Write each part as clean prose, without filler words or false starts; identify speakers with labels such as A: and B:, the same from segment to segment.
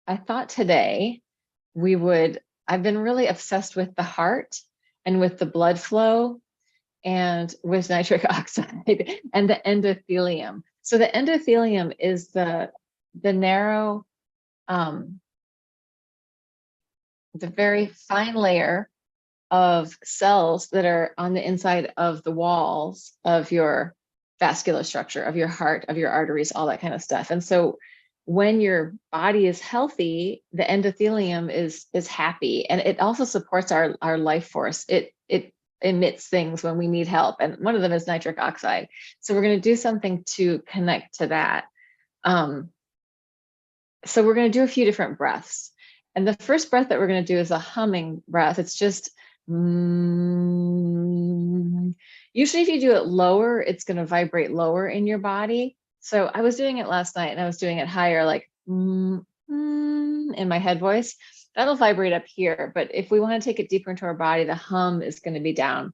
A: I thought today I've been really obsessed with the heart and with the blood flow and with nitric oxide and the endothelium. So the endothelium is the narrow, the very fine layer of cells that are on the inside of the walls of your vascular structure, of your heart, of your arteries, all that kind of stuff. And so when your body is healthy, the endothelium is happy, and it also supports our life force. It emits things when we need help, and one of them is nitric oxide. So we're going to do something to connect to that. So we're going to do a few different breaths. And the first breath that we're going to do is a humming breath. It's just usually if you do it lower, it's going to vibrate lower in your body. So I was doing it last night and I was doing it higher, like in my head voice. That'll vibrate up here. But if we want to take it deeper into our body, the hum is going to be down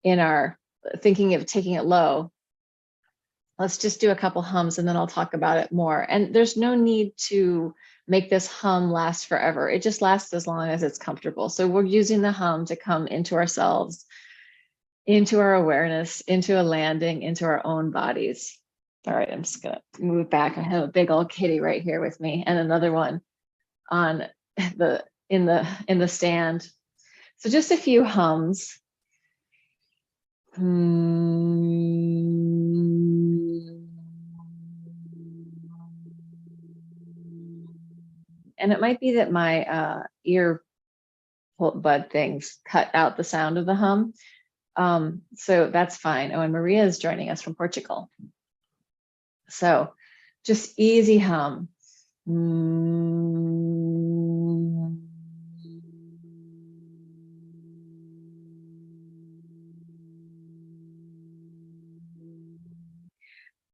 A: in our thinking of taking it low. Let's just do a couple hums and then I'll talk about it more. And there's no need to make this hum last forever. It just lasts as long as it's comfortable. So we're using the hum to come into ourselves, into our awareness, into a landing, into our own bodies. All right, I'm just gonna move back. I have a big old kitty right here with me and another one on in the stand. So just a few hums. And it might be that my ear bud things cut out the sound of the hum. So that's fine. Oh, and Maria is joining us from Portugal. So just easy hum.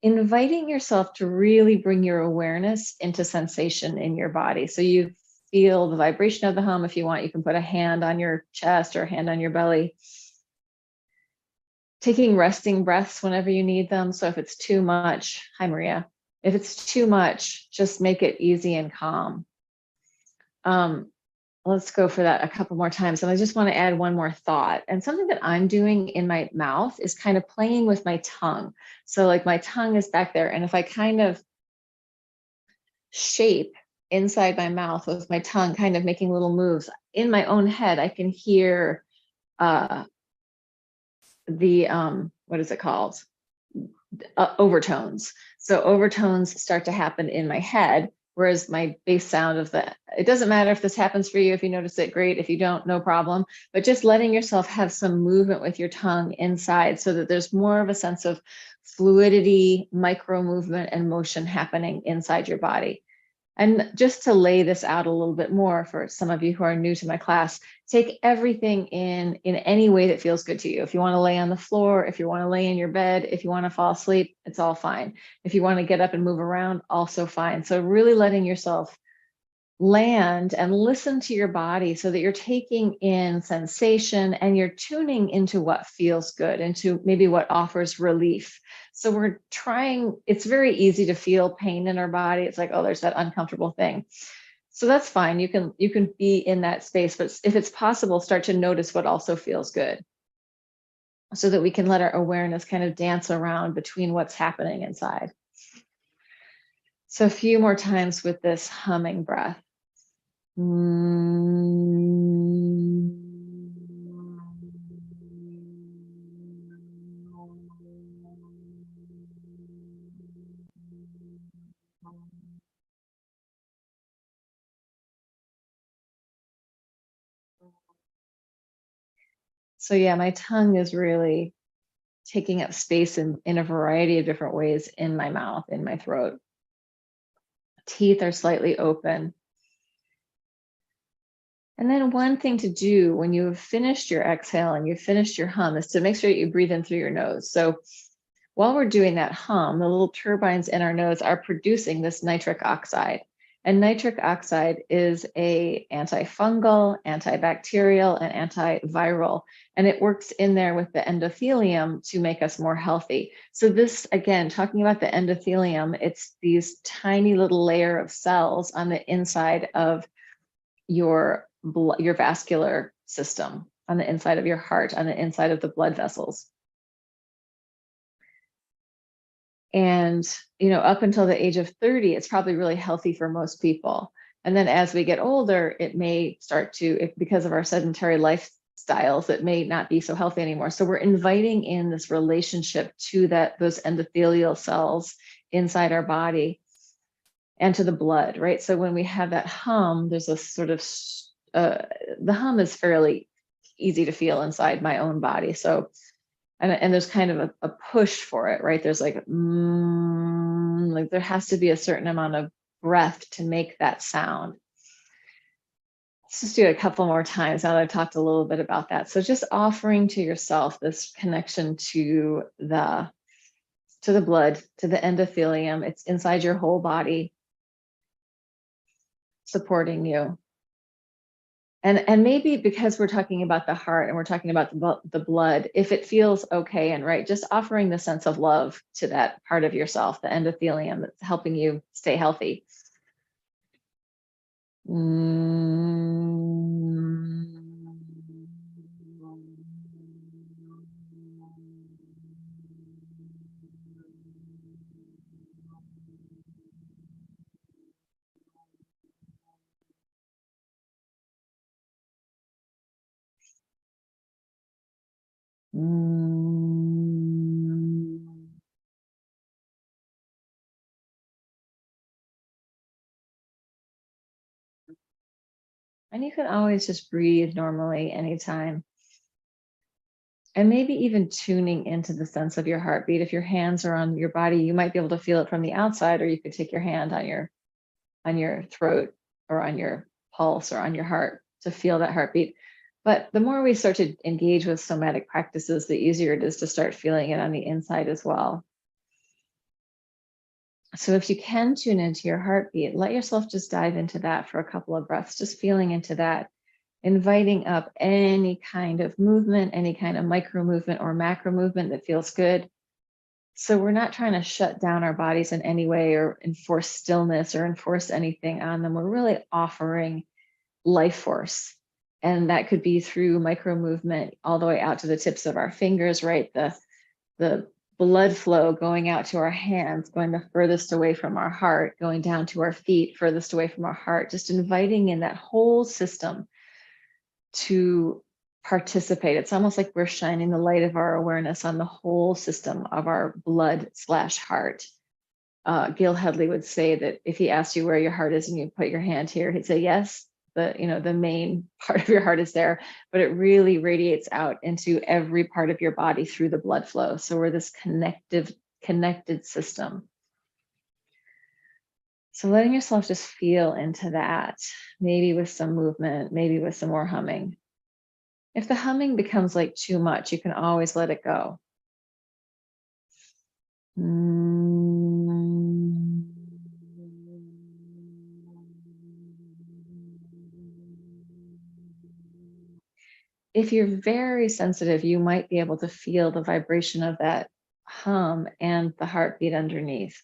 A: Inviting yourself to really bring your awareness into sensation in your body. So you feel the vibration of the hum. If you want, you can put a hand on your chest or a hand on your belly. Taking resting breaths whenever you need them. So if it's too much, hi Maria, if it's too much, just make it easy and calm. Let's go for that a couple more times. And I just want to add one more thought. And something that I'm doing in my mouth is kind of playing with my tongue. So like my tongue is back there. And if I kind of shape inside my mouth with my tongue, kind of making little moves in my own head, I can hear what is it called? Overtones. So overtones start to happen in my head. Whereas my bass sound of it doesn't matter if this happens for you. If you notice it, great. If you don't, no problem. But just letting yourself have some movement with your tongue inside so that there's more of a sense of fluidity, micro movement, and motion happening inside your body. And just to lay this out a little bit more for some of you who are new to my class, take everything in any way that feels good to you. If you want to lay on the floor, if you want to lay in your bed, if you want to fall asleep, it's all fine. If you want to get up and move around, also fine. So really letting yourself land and listen to your body so that you're taking in sensation and you're tuning into what feels good, into maybe what offers relief. So we're trying, it's very easy to feel pain in our body. It's like, oh, there's that uncomfortable thing. So that's fine. You can be in that space, but if it's possible, start to notice what also feels good so that we can let our awareness kind of dance around between what's happening inside. So a few more times with this humming breath. So yeah, my tongue is really taking up space in a variety of different ways in my mouth, in my throat. Teeth are slightly open. And then one thing to do when you have finished your exhale and you've finished your hum is to make sure that you breathe in through your nose. So while we're doing that hum, the little turbines in our nose are producing this nitric oxide. And nitric oxide is a antifungal, antibacterial, and antiviral, and it works in there with the endothelium to make us more healthy. So this, again, talking about the endothelium, it's these tiny little layer of cells on the inside of your vascular system, on the inside of your heart, on the inside of the blood vessels. And, up until the age of 30, it's probably really healthy for most people. And then as we get older, it may start to, because of our sedentary lifestyles, it may not be so healthy anymore. So we're inviting in this relationship to those endothelial cells inside our body and to the blood, right? So when we have that hum, there's a sort of, the hum is fairly easy to feel inside my own body. So and there's kind of a push for it, right? There's like there has to be a certain amount of breath to make that sound. Let's just do it a couple more times now that I've talked a little bit about that. So just offering to yourself this connection to the blood, to the endothelium. It's inside your whole body, supporting you. And maybe because we're talking about the heart and we're talking about the blood, if it feels okay and right, just offering the sense of love to that part of yourself, the endothelium that's helping you stay healthy. And you can always just breathe normally anytime. And maybe even tuning into the sense of your heartbeat. If your hands are on your body, you might be able to feel it from the outside, or you could take your hand on your throat or on your pulse or on your heart to feel that heartbeat. But the more we start to engage with somatic practices, the easier it is to start feeling it on the inside as well. So if you can tune into your heartbeat, let yourself just dive into that for a couple of breaths, just feeling into that, inviting up any kind of movement, any kind of micro movement or macro movement that feels good. So we're not trying to shut down our bodies in any way or enforce stillness or enforce anything on them. We're really offering life force. And that could be through micro movement all the way out to the tips of our fingers, right? The blood flow going out to our hands, going the furthest away from our heart, going down to our feet, furthest away from our heart, just inviting in that whole system to participate. It's almost like we're shining the light of our awareness on the whole system of our blood/heart. Gil Hedley would say that if he asked you where your heart is and you put your hand here, he'd say, yes, the main part of your heart is there, but it really radiates out into every part of your body through the blood flow. So we're this connected system. So letting yourself just feel into that, maybe with some movement, maybe with some more humming. If the humming becomes like too much, you can always let it go. If you're very sensitive, you might be able to feel the vibration of that hum and the heartbeat underneath.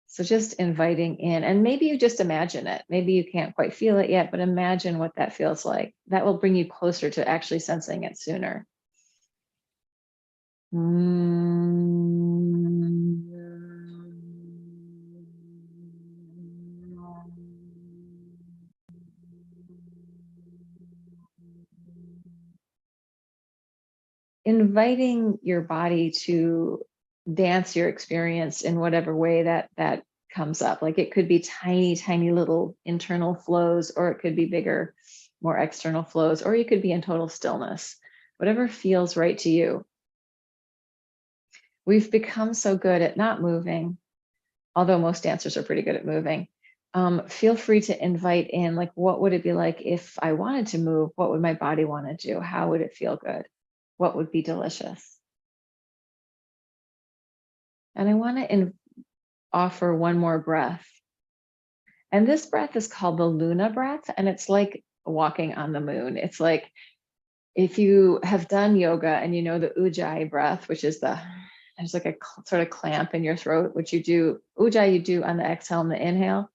A: So just inviting in, and maybe you just imagine it. Maybe you can't quite feel it yet, but imagine what that feels like. That will bring you closer to actually sensing it sooner. Inviting your body to dance your experience in whatever way that comes up. Like it could be tiny little internal flows, or it could be bigger, more external flows, or you could be in total stillness, whatever feels right to you. We've become so good at not moving, although most dancers are pretty good at moving. Feel free to invite in, like, what would it be like if I wanted to move? What would my body want to do? How would it feel good? What would be delicious? And I want to offer one more breath. And this breath is called the Luna breath, and it's like walking on the moon. It's like if you have done yoga and you know the Ujjayi breath, which is there's like a sort of clamp in your throat, which you do, Ujjayi you do on the exhale and the inhale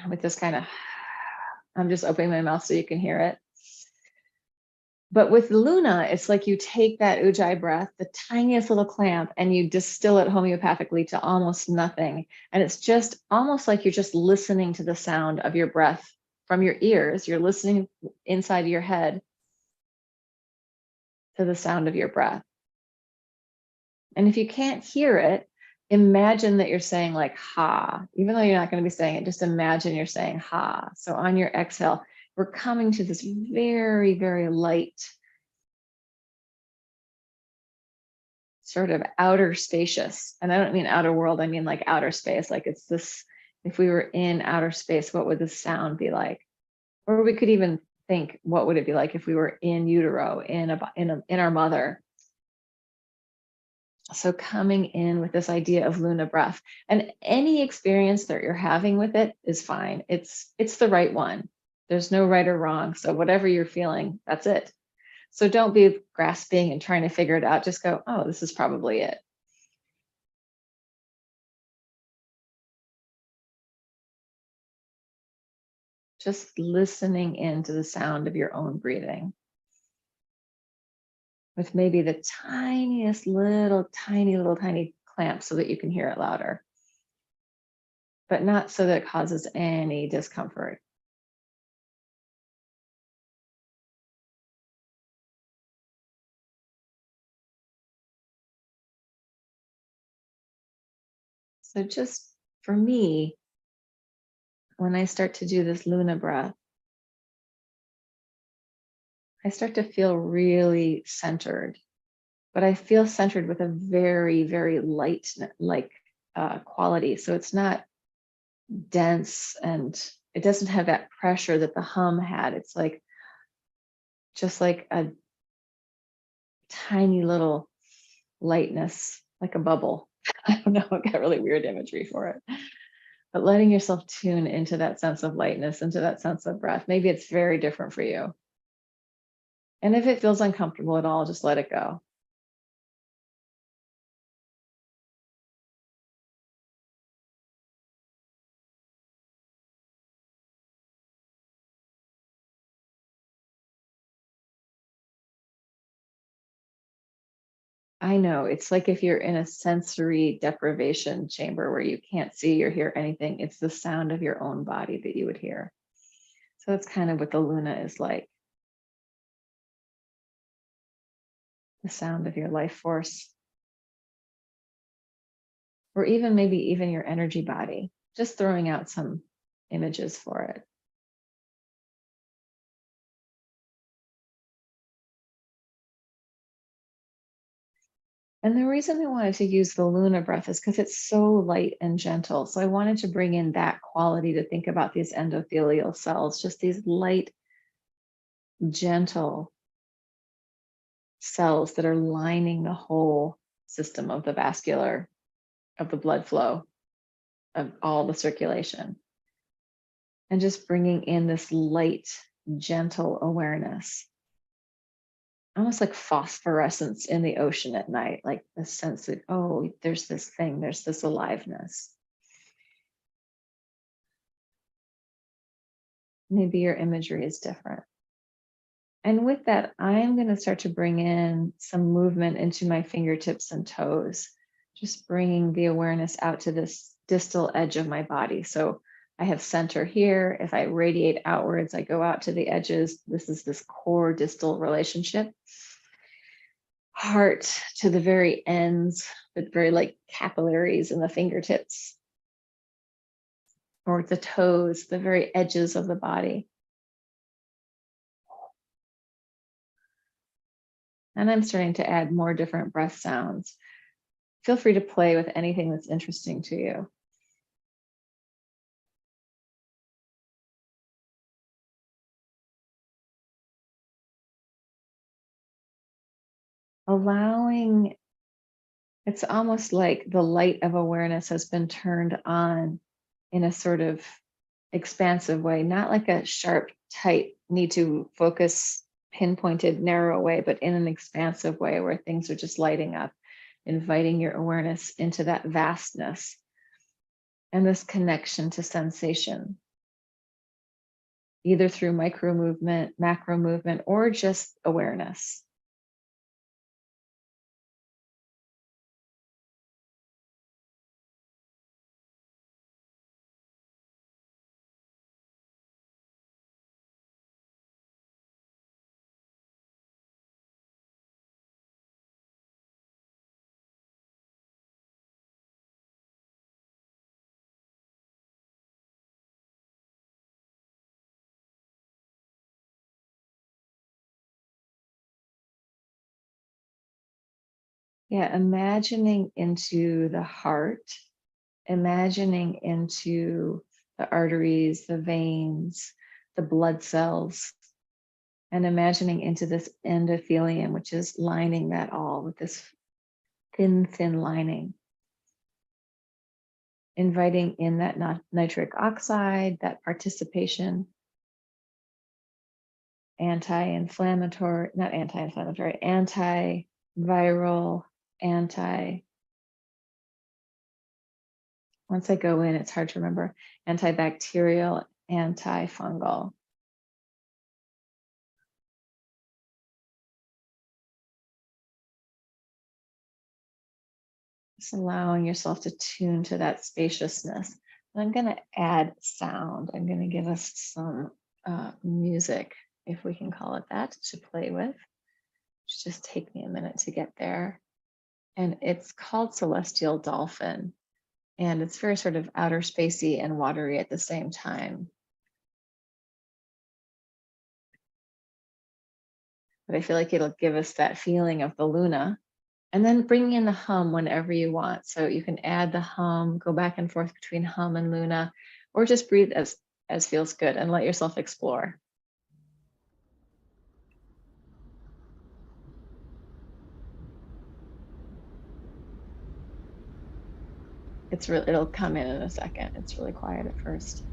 A: with this kind of, I'm just opening my mouth so you can hear it. But with Luna, it's like you take that Ujjayi breath, the tiniest little clamp, and you distill it homeopathically to almost nothing. And it's just almost like you're just listening to the sound of your breath from your ears. You're listening inside your head to the sound of your breath. And if you can't hear it, imagine that you're saying like ha, even though you're not going to be saying it, just imagine you're saying ha. So on your exhale, we're coming to this very, very light, sort of outer spacious. And I don't mean outer world, I mean like outer space. Like it's this, if we were in outer space, what would the sound be like? Or we could even think, what would it be like if we were in utero, in our mother? So coming in with this idea of Luna breath, and any experience that you're having with it is fine. It's the right one. There's no right or wrong. So whatever you're feeling, that's it. So don't be grasping and trying to figure it out. Just go, oh, this is probably it. Just listening into the sound of your own breathing with maybe the tiniest little, tiny clamp so that you can hear it louder, but not so that it causes any discomfort. So just for me, when I start to do this Luna breath, I start to feel really centered, but I feel centered with a very, very light, quality. So it's not dense and it doesn't have that pressure that the hum had. It's like just like a tiny little lightness, like a bubble. I don't know, I got really weird imagery for it. But letting yourself tune into that sense of lightness, into that sense of breath. Maybe it's very different for you. And if it feels uncomfortable at all, just let it go. I know it's like if you're in a sensory deprivation chamber where you can't see or hear anything, it's the sound of your own body that you would hear. So that's kind of what the Luna is like, the sound of your life force, or even maybe even your energy body, just throwing out some images for it. And the reason I wanted to use the Luna breath is because it's so light and gentle. So I wanted to bring in that quality to think about these endothelial cells, just these light, gentle cells that are lining the whole system of of the blood flow, of all the circulation. And just bringing in this light, gentle awareness, almost like phosphorescence in the ocean at night, like the sense that, oh, there's this thing, there's this aliveness. Maybe your imagery is different. And with that, I'm going to start to bring in some movement into my fingertips and toes, just bringing the awareness out to this distal edge of my body. So I have center here. If I radiate outwards, I go out to the edges. This is this core distal relationship. Heart to the very ends, but very like capillaries in the fingertips, or the toes, the very edges of the body. And I'm starting to add more different breath sounds. Feel free to play with anything that's interesting to you. Allowing, it's almost like the light of awareness has been turned on in a sort of expansive way, not like a sharp, tight, need to focus, pinpointed, narrow way, but in an expansive way where things are just lighting up, inviting your awareness into that vastness and this connection to sensation, either through micro movement, macro movement, or just awareness. Yeah, imagining into the heart, imagining into the arteries, the veins, the blood cells, and imagining into this endothelium, which is lining that all with this thin, thin lining. Inviting in that nitric oxide, that participation, anti-inflammatory, not anti-inflammatory, anti-viral, once I go in, it's hard to remember, antibacterial, antifungal. Just allowing yourself to tune to that spaciousness. And I'm going to add sound. I'm going to give us some music, if we can call it that, to play with. Just take me a minute to get there. And it's called Celestial Dolphin. And it's very sort of outer spacey and watery at the same time. But I feel like it'll give us that feeling of the Luna. And then bring in the hum whenever you want. So you can add the hum, go back and forth between hum and Luna, or just breathe as feels good and let yourself explore. It'll come in a second. It's really quiet at first.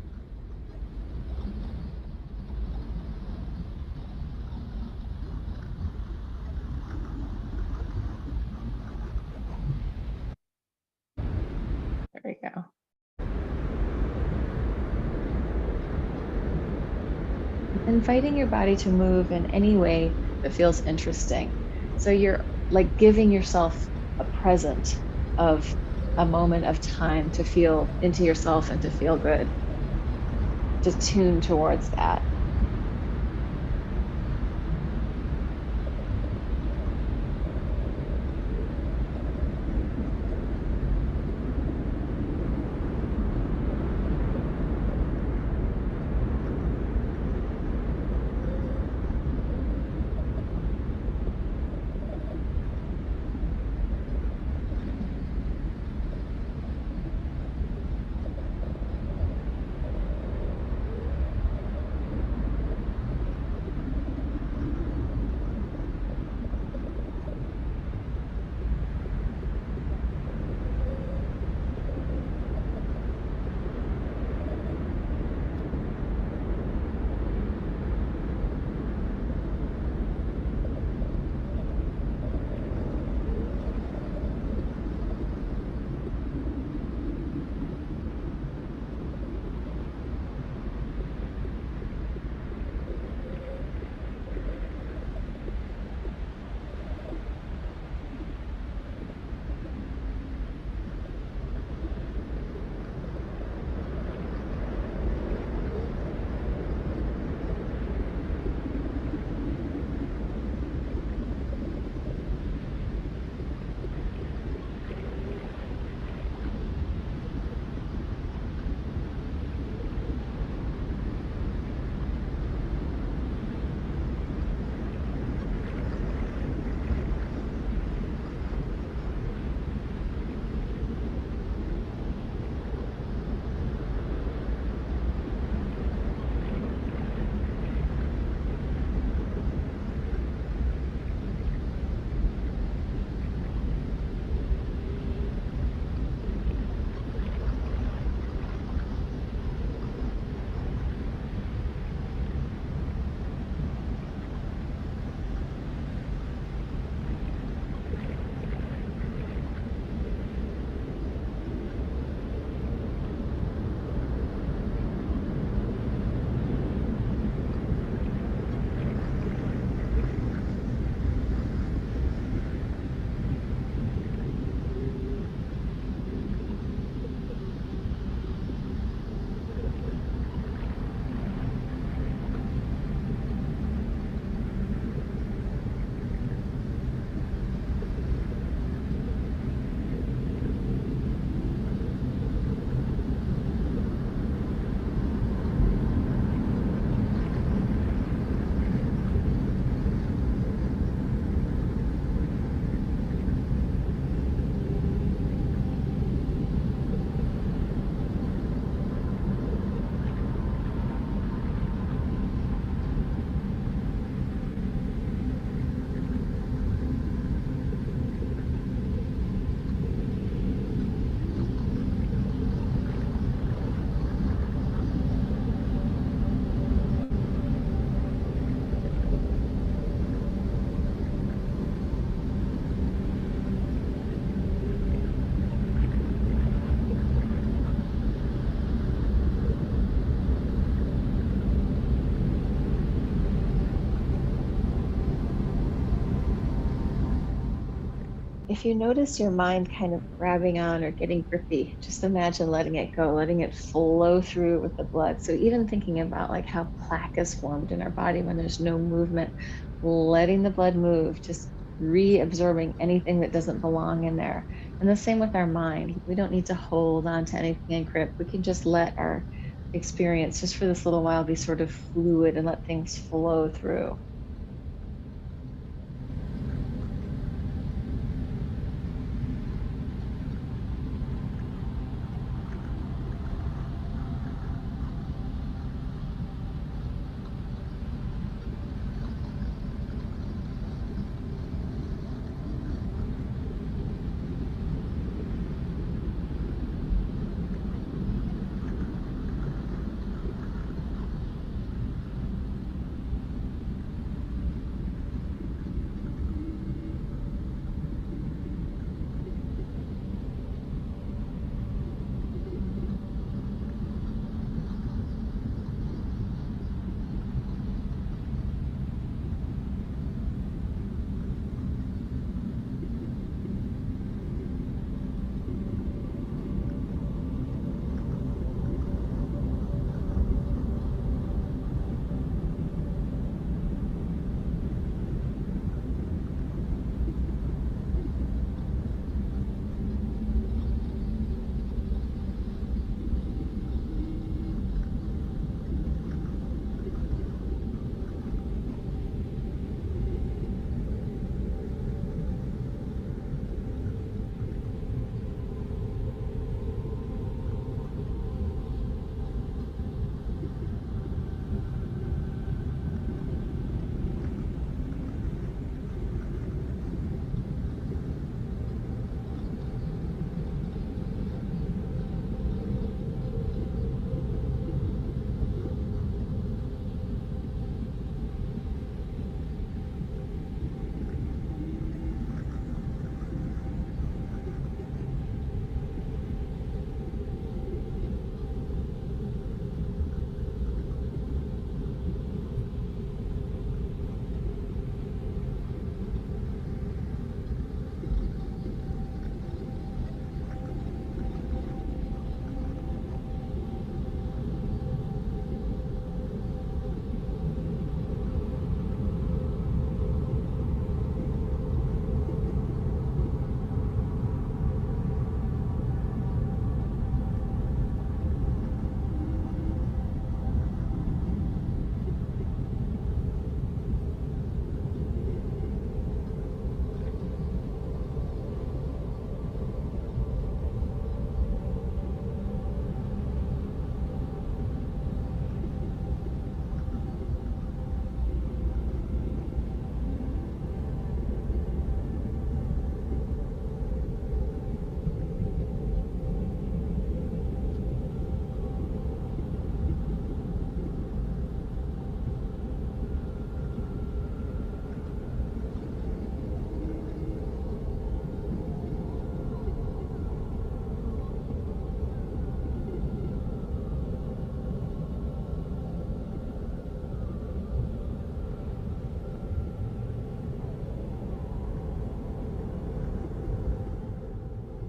A: There we go. Inviting your body to move in any way that feels interesting. So you're like giving yourself a present of a moment of time to feel into yourself and to feel good. Just tune towards that. if you notice your mind kind of grabbing on or getting grippy, just imagine letting it go, letting it flow through with the blood. So even thinking about like how plaque is formed in our body when there's no movement, letting the blood move, just reabsorbing anything that doesn't belong in there. And the same with our mind. We don't need to hold on to anything and grip. We can just let our experience just for this little while be sort of fluid and let things flow through.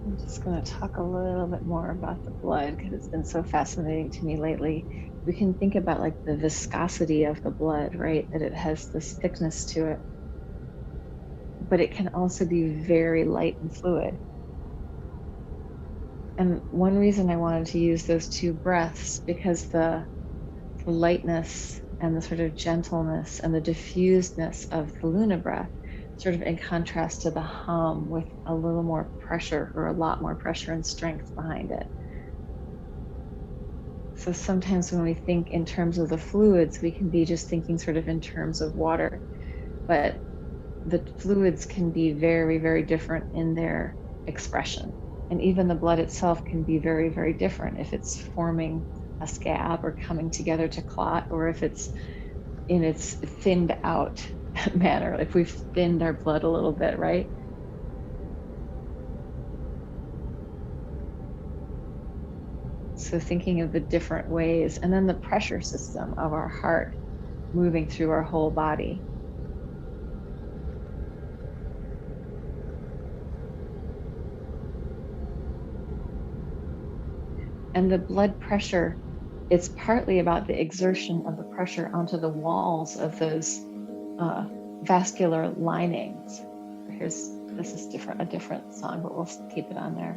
A: I'm just going to talk a little bit more about the blood because it's been so fascinating to me lately. We can think about like the viscosity of the blood, right? That it has this thickness to it, but it can also be very light and fluid. And one reason I wanted to use those two breaths because the lightness and the sort of gentleness and the diffusedness of the Luna breath, sort of in contrast to the hum with a little more pressure or a lot more pressure and strength behind it. So sometimes when we think in terms of the fluids, we can be just thinking sort of in terms of water, but the fluids can be very, very different in their expression. And even the blood itself can be very, very different if it's forming a scab or coming together to clot, or if it's in its thinned out manner, if we've thinned our blood a little bit, right? So thinking of the different ways, and then the pressure system of our heart moving through our whole body. And the blood pressure, it's partly about the exertion of the pressure onto the walls of those vascular linings. This is a different song, but we'll keep it on there.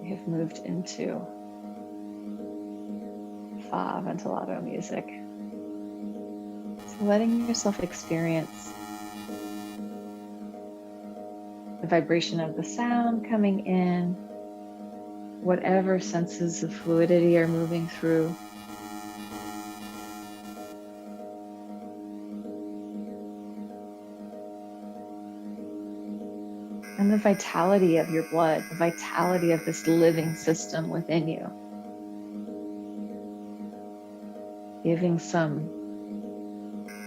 A: We have moved into fa ventilato music. So letting yourself experience the vibration of the sound coming in, whatever senses of fluidity are moving through. And the vitality of your blood, the vitality of this living system within you. Giving some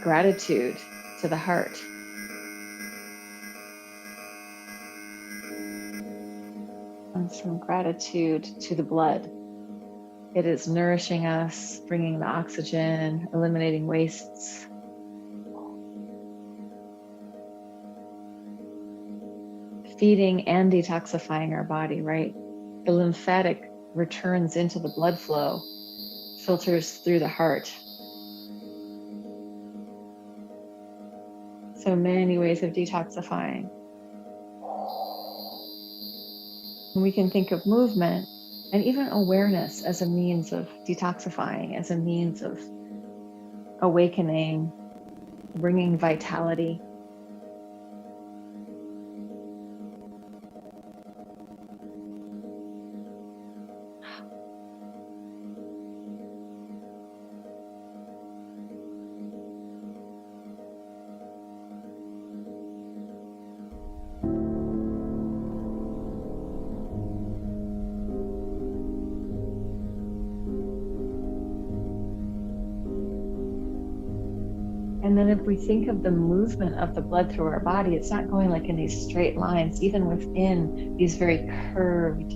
A: gratitude to the heart. And some gratitude to the blood. It is nourishing us, bringing the oxygen, eliminating wastes. Feeding and detoxifying our body, right? The lymphatic returns into the blood flow, filters through the heart. So many ways of detoxifying. And we can think of movement and even awareness as a means of detoxifying, as a means of awakening, bringing vitality. And then if we think of the movement of the blood through our body, it's not going like in these straight lines. Even within these very curved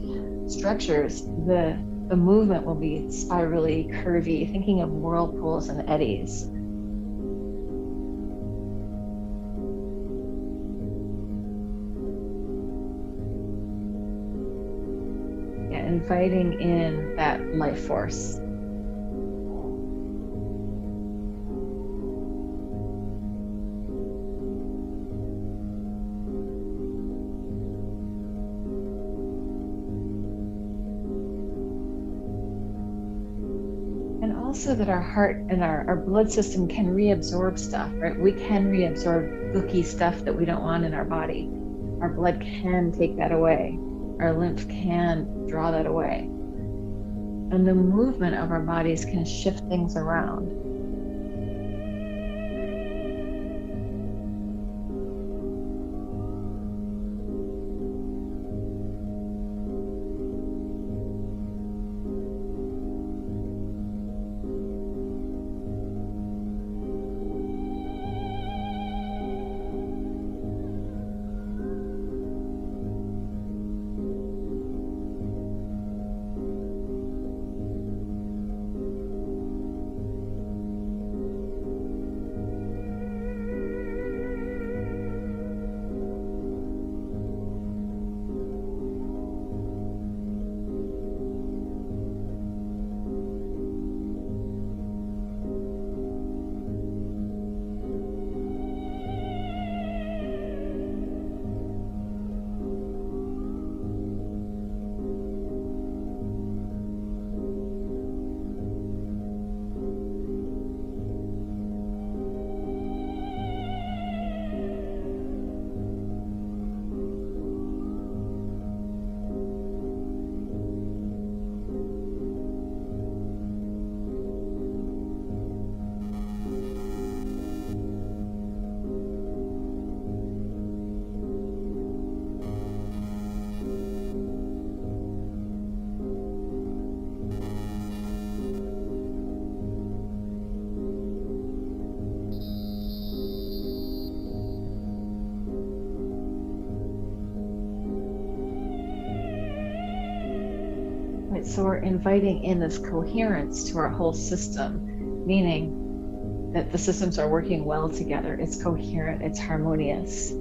A: structures, the movement will be spirally curvy, thinking of whirlpools and eddies. Yeah, inviting in that life force. Also that our heart and our blood system can reabsorb stuff, right? We can reabsorb gooky stuff that we don't want in our body. Our blood can take that away. Our lymph can draw that away. And the movement of our bodies can shift things around. Right, so we're inviting in this coherence to our whole system, meaning that the systems are working well together. It's coherent, it's harmonious.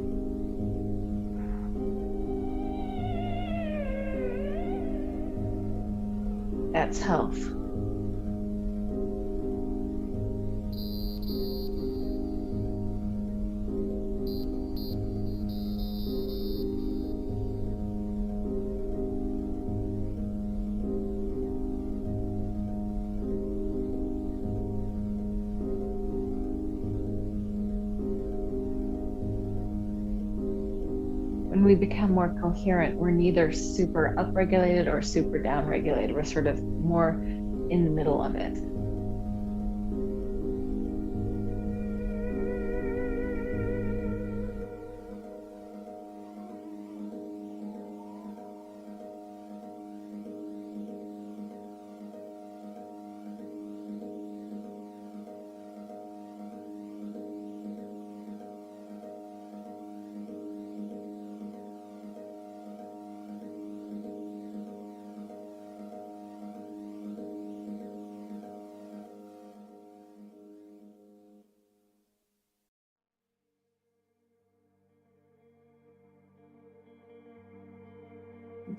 A: That's health. When we become more coherent, we're neither super upregulated or super downregulated. We're sort of more in the middle of it.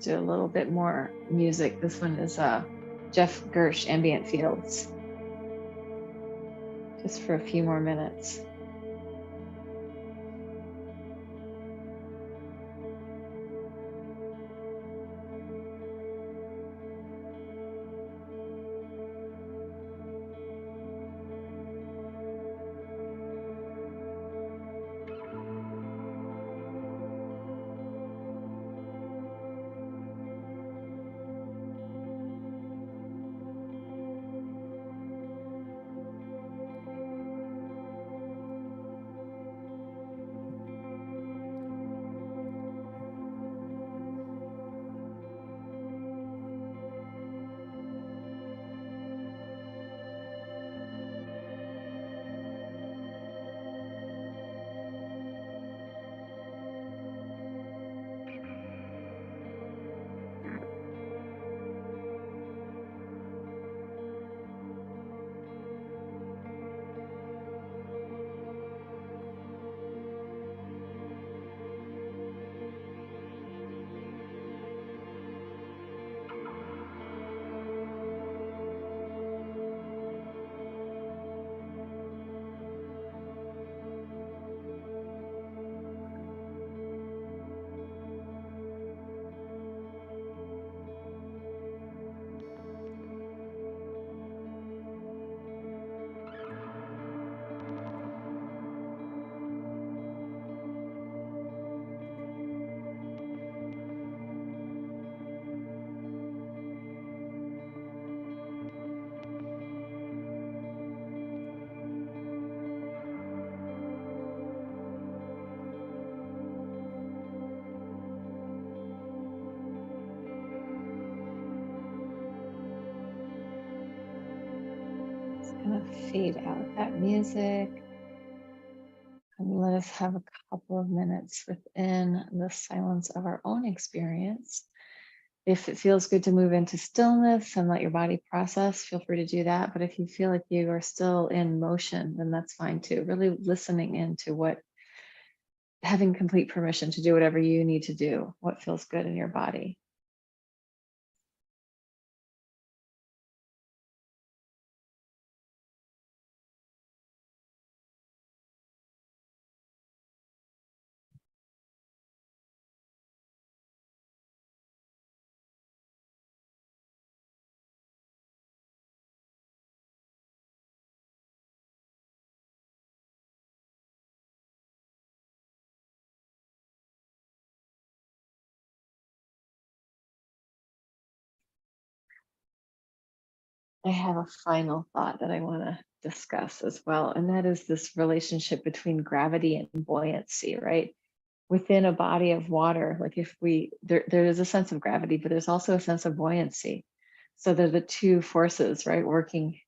A: Do a little bit more music. This one is Jeff Gersh, Ambient Fields. Just for a few more minutes. Gonna fade out that music and let us have a couple of minutes within the silence of our own experience. If it feels good to move into stillness and let your body process, feel free to do that. But if you feel like you are still in motion, then that's fine too. Really listening into what, having complete permission to do whatever you need to do, what feels good in your body. I have a final thought that I want to discuss as well, and that is this relationship between gravity and buoyancy, right? Within a body of water, like if there is a sense of gravity, but there's also a sense of buoyancy. So they're the two forces, right, working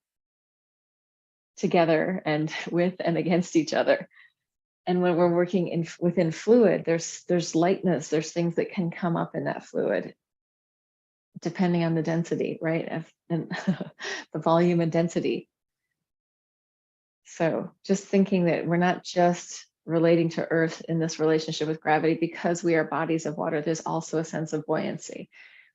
A: together and with and against each other. And when we're working within fluid, there's lightness, there's things that can come up in that fluid depending on the density, right? And the volume and density. So just thinking that we're not just relating to Earth in this relationship with gravity because we are bodies of water, there's also a sense of buoyancy.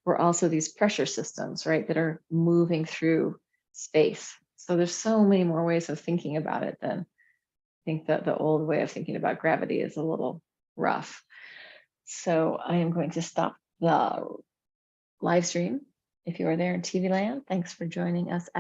A: we're also these pressure systems, right, that are moving through space. So there's so many more ways of thinking about it than I think that the old way of thinking about gravity is a little rough. So I am going to stop the live stream. If you are there in TV land, thanks for joining us at